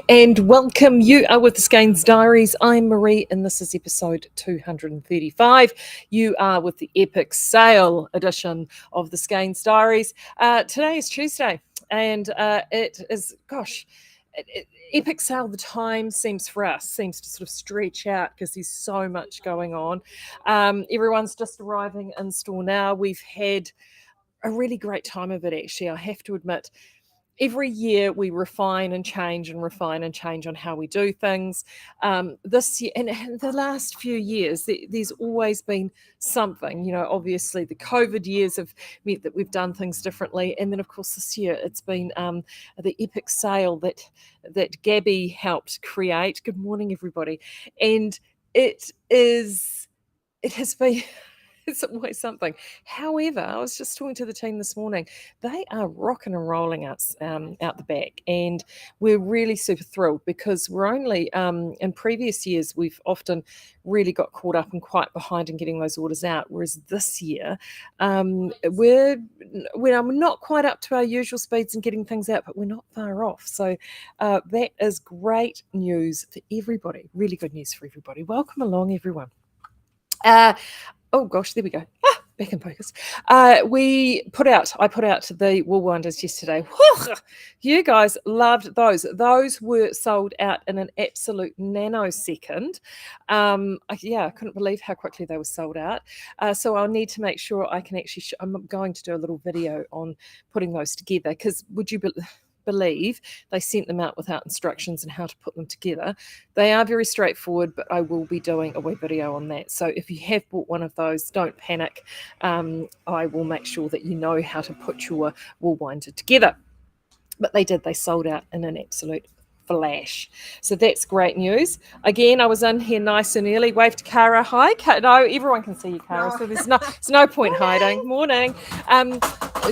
And welcome. You are with the Skeinz Diaries. I'm Marie, and this is episode 235. You are with the epic sale edition of the Skeinz Diaries. Today is Tuesday, and it is, epic sale. The time seems to sort of stretch out because there's so much going on. Everyone's just arriving in store now. We've had a really great time of it, actually, I have to admit. Every year we refine and change on how we do things. This year and the last few years, there's always been something. Obviously the COVID years have meant that we've done things differently, and then of course this year it's been the epic sale that Gabby helped create. Good morning, everybody, and it has been. It's always something. However, I was just talking to the team this morning. They are rocking and rolling us out the back, and we're really super thrilled because we're only in previous years we've often really got caught up and quite behind in getting those orders out. Whereas this year, we're not quite up to our usual speeds in getting things out, but we're not far off. So that is great news for everybody. Really good news for everybody. Welcome along, everyone. Oh gosh, there we go. Back in focus. I put out the wool winders yesterday. You guys loved those. Those were sold out in an absolute nanosecond. I couldn't believe how quickly they were sold out. So I'll need to make sure I can actually. I'm going to do a little video on putting those together, because would you believe they sent them out without instructions on how to put them together? They are very straightforward, but I will be doing a web video on that. So if you have bought one of those, don't panic. I will make sure that you know how to put your wool winder together. But they sold out in an absolute flash. So that's great news. Again, I was in here nice and early. Wave to Cara. Hi. No, everyone can see you, Cara. So there's no point hiding. Morning.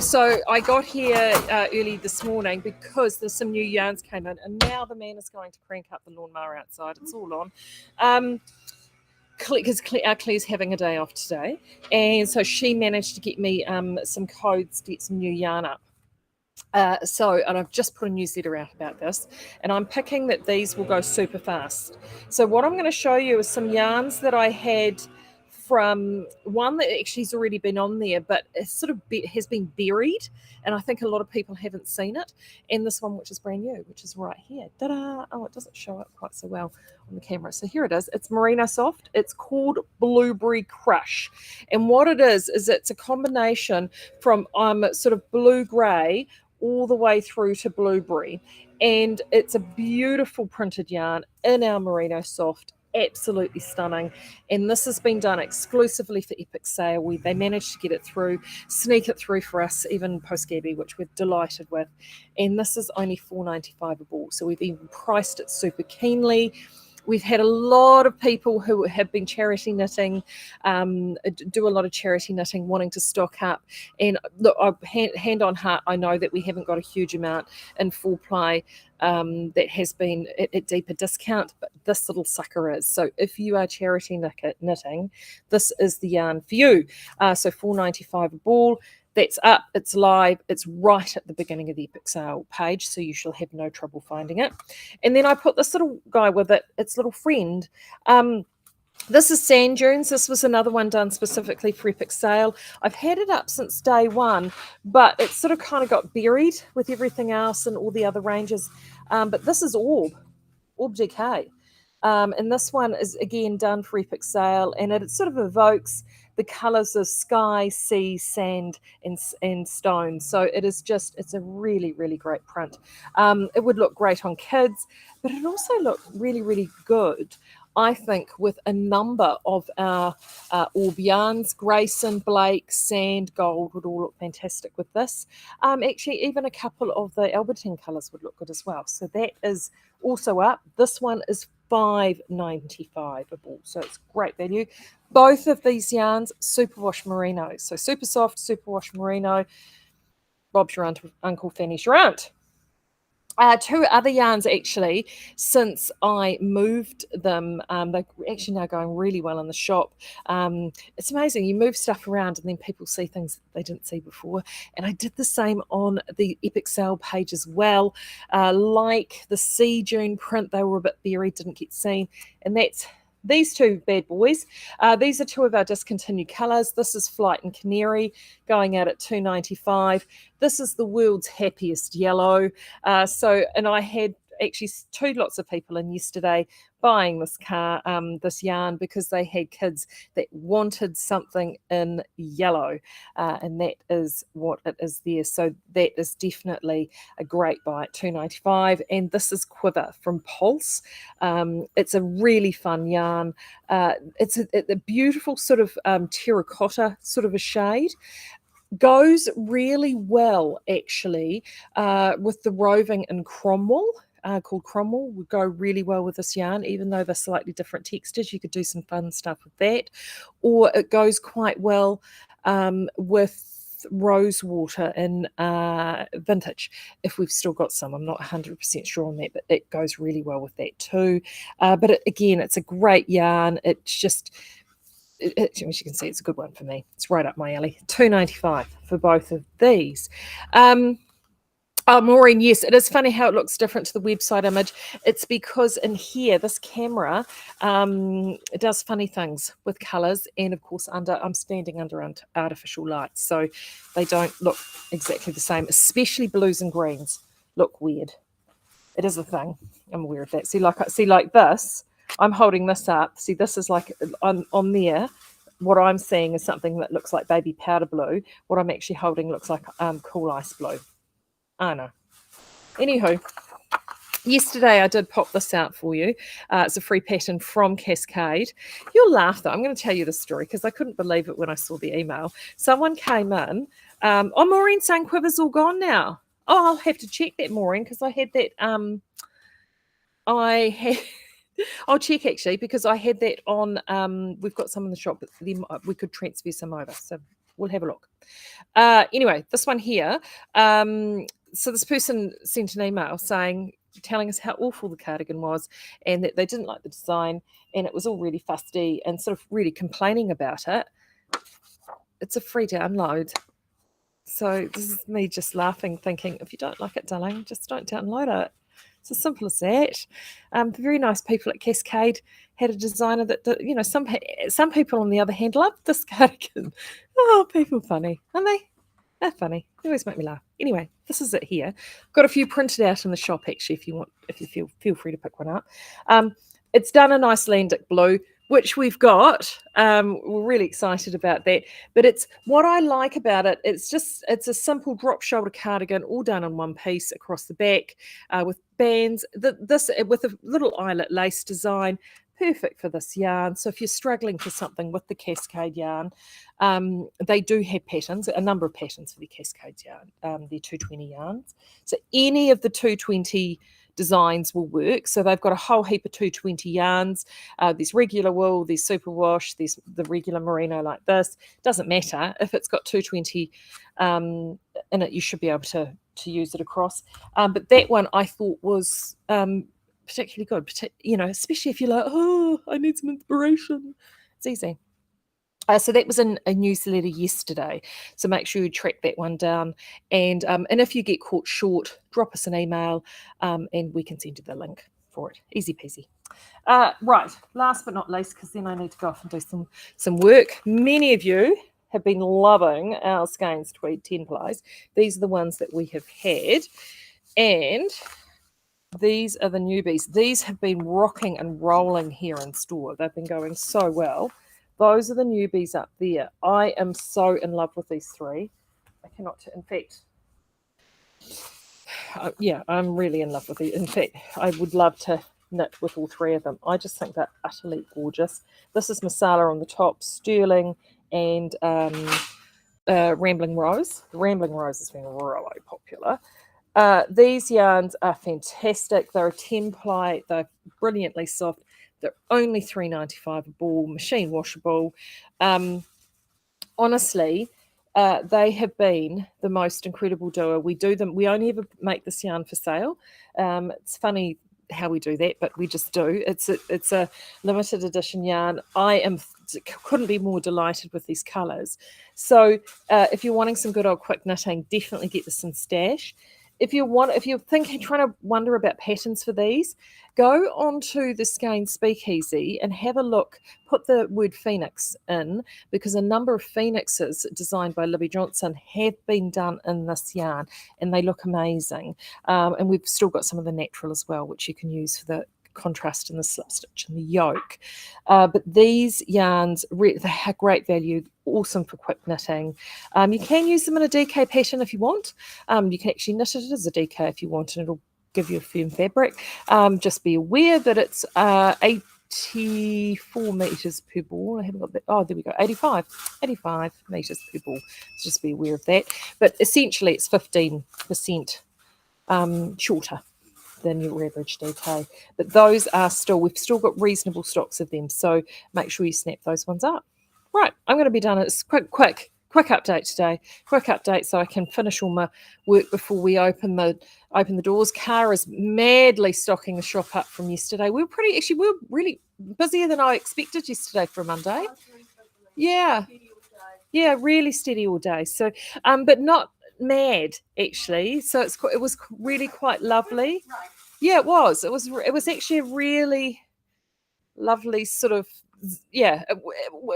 So I got here early this morning because there's some new yarns came in, and now the man is going to crank up the lawnmower outside. It's all on. Because Claire's having a day off today, and so she managed to get me some codes to get some new yarn up. And I've just put a newsletter out about this, and I'm picking that these will go super fast. So what I'm going to show you is some yarns that I had from one that actually has already been on there, but it sort of has been buried, and I think a lot of people haven't seen it. And this one, which is brand new, which is right here. Ta-da! Oh, it doesn't show up quite so well on the camera. So here it is. It's Merino Soft. It's called Blueberry Crush, and what it is it's a combination from sort of blue-grey all the way through to blueberry, and it's a beautiful printed yarn in our Merino Soft. Absolutely stunning, and this has been done exclusively for Epic Sale. They managed to get it through, sneak it through for us, even post Gabby, which we're delighted with. And this is only $4.95 a ball, so we've even priced it super keenly. We've had a lot of people who have been charity knitting, do a lot of charity knitting, wanting to stock up. And look, hand on heart, I know that we haven't got a huge amount in full ply that has been at deeper discount, but this little sucker is. So if you are charity knitting, this is the yarn for you. So $4.95 a ball. That's up, it's live, it's right at the beginning of the Epic Sale page, so you shall have no trouble finding it. And then I put this little guy with it, its little friend. This is Sand Dunes. This was another one done specifically for Epic Sale. I've had it up since day one, but it sort of kind of got buried with everything else and all the other ranges. But this is Orb DK. And this one is again done for Epic Sale, and it sort of evokes the colours of sky, sea, sand, and stone. So it's a really, really great print. It would look great on kids, but it also looked really, really good, I think, with a number of our Orb yarns. Grayson, Blake, Sand, Gold would all look fantastic with this. Actually, even a couple of the Albertine colours would look good as well. So that is also up. This one is $5.95 a ball, so it's great value. Both of these yarns, superwash merino, so super soft superwash merino. Bob's your uncle, Fanny's your aunt. Two other yarns actually, since I moved them, they're actually now going really well in the shop. It's amazing. You move stuff around and then people see things they didn't see before. And I did the same on the Epic Sale page as well. Like the Sea June print, they were a bit buried, didn't get seen. And that's these two bad boys. These are two of our discontinued colours. This is Flight and Canary going out at $2.95. This is the world's happiest yellow. And I had actually two lots of people in yesterday buying this yarn, because they had kids that wanted something in yellow, and that is what it is there. So that is definitely a great buy at $2.95. And this is Quiver from Pulse. It's a really fun yarn. It's a beautiful sort of terracotta sort of a shade. Goes really well actually with the roving in Cromwell. Called Cromwell would go really well with this yarn, even though they're slightly different textures. You could do some fun stuff with that. Or it goes quite well with Rosewater in Vintage, if we've still got some. I'm not 100% sure on that, but it goes really well with that too. But again, it's a great yarn. It's just, as you can see, it's a good one for me. It's right up my alley. $2.95 for both of these. Oh, Maureen, yes, it is funny how it looks different to the website image. It's because in here, this camera, it does funny things with colours, and of course, I'm standing under artificial lights, so they don't look exactly the same. Especially blues and greens look weird. It is a thing. I'm aware of that. See, like this. I'm holding this up. See, this is like on there. What I'm seeing is something that looks like baby powder blue. What I'm actually holding looks like cool ice blue. I know. Anywho, yesterday I did pop this out for you. It's a free pattern from Cascade. You'll laugh though. I'm going to tell you the story because I couldn't believe it when I saw the email. Someone came in. Maureen saying Quiver's all gone now. Oh, I'll have to check that, Maureen, because I had that. I'll check actually, because I had that on. We've got some in the shop, but we could transfer some over. So we'll have a look. Anyway, this one here. So this person sent an email telling us how awful the cardigan was, and that they didn't like the design, and it was all really fusty, and sort of really complaining about it. It's a free download. So this is me just laughing, thinking, if you don't like it, darling, just don't download it. It's as simple as that. The very nice people at Cascade had a designer that, some people on the other hand love this cardigan. Oh, people funny, aren't they? They're funny. They always make me laugh. Anyway, this is it here. Got a few printed out in the shop actually. If you feel free to pick one up. It's done in Icelandic blue, which we've got. We're really excited about that. But it's what I like about it. It's a simple drop shoulder cardigan, all done in one piece across the back, with bands. This with a little eyelet lace design. Perfect for this yarn. So if you're struggling for something with the Cascade yarn, they do have patterns, a number of patterns for the Cascade yarn. They're 220 yarns. So any of the 220 designs will work. So they've got a whole heap of 220 yarns. There's regular wool, there's superwash, there's the regular merino like this. Doesn't matter. If it's got 220 in it, you should be able to use it across. But that one I thought was particularly good, especially if you're like, oh, I need some inspiration. It's easy. So that was in a newsletter yesterday. So make sure you track that one down. And if you get caught short, drop us an email and we can send you the link for it. Easy peasy. Right, last but not least, because then I need to go off and do some work. Many of you have been loving our Skeinz Tweed 10 plies. These are the ones that we have had. And these are the newbies. These have been rocking and rolling here in store. They've been going so well. Those are the newbies up there. I am so in love with these three. I cannot, in fact, I'm really in love with these. In fact, I would love to knit with all three of them. I just think they're utterly gorgeous. This is Masala on the top, Sterling, and Rambling Rose. The Rambling Rose has been really popular. These yarns are fantastic. They're a 10 ply. They're brilliantly soft. They're only $3.95 a ball, machine washable. Honestly, They have been the most incredible doer. We do them. We only ever make this yarn for sale. It's funny how we do that, but we just do. It's a limited edition yarn. Couldn't be more delighted with these colours. So if you're wanting some good old quick knitting, definitely get this in stash. If you're thinking, trying to wonder about patterns for these, go onto the Skeinz Speakeasy and have a look. Put the word Phoenix in, because a number of Phoenixes designed by Libby Johnson have been done in this yarn, and they look amazing. And we've still got some of the natural as well, which you can use for the contrast in the slip stitch and the yoke. But these yarns, they have great value, awesome for quick knitting. You can use them in a DK pattern if you want. You can actually knit it as a DK if you want, and it'll give you a firm fabric. Just be aware that it's 84 meters per ball. I haven't got that. Oh, there we go. 85 meters per ball. So just be aware of that. But essentially, it's 15% shorter than your average DK. But those are we've still got reasonable stocks of them. So make sure you snap those ones up. Right, I'm going to be done. It's quick update today. Quick update so I can finish all my work before we open the doors. Kara's madly stocking the shop up from yesterday. We were really busier than I expected yesterday for a Monday. Yeah, really steady all day. So, but not mad actually. So it was really quite lovely. Yeah, it was. It was actually a really lovely sort of, yeah.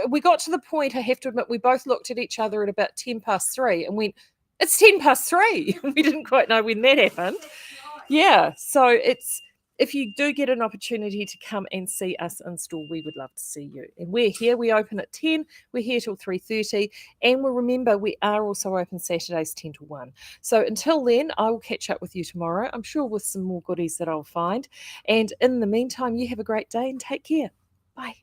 We got to the point, I have to admit, we both looked at each other at about 3:10 and went, it's 3:10. We didn't quite know when that happened. Yeah, so if you do get an opportunity to come and see us in store, we would love to see you. And we're here. We open at 10. We're here till 3:30. And remember, we are also open Saturdays 10 to 1. So until then, I will catch up with you tomorrow, I'm sure with some more goodies that I'll find. And in the meantime, you have a great day and take care. Bye.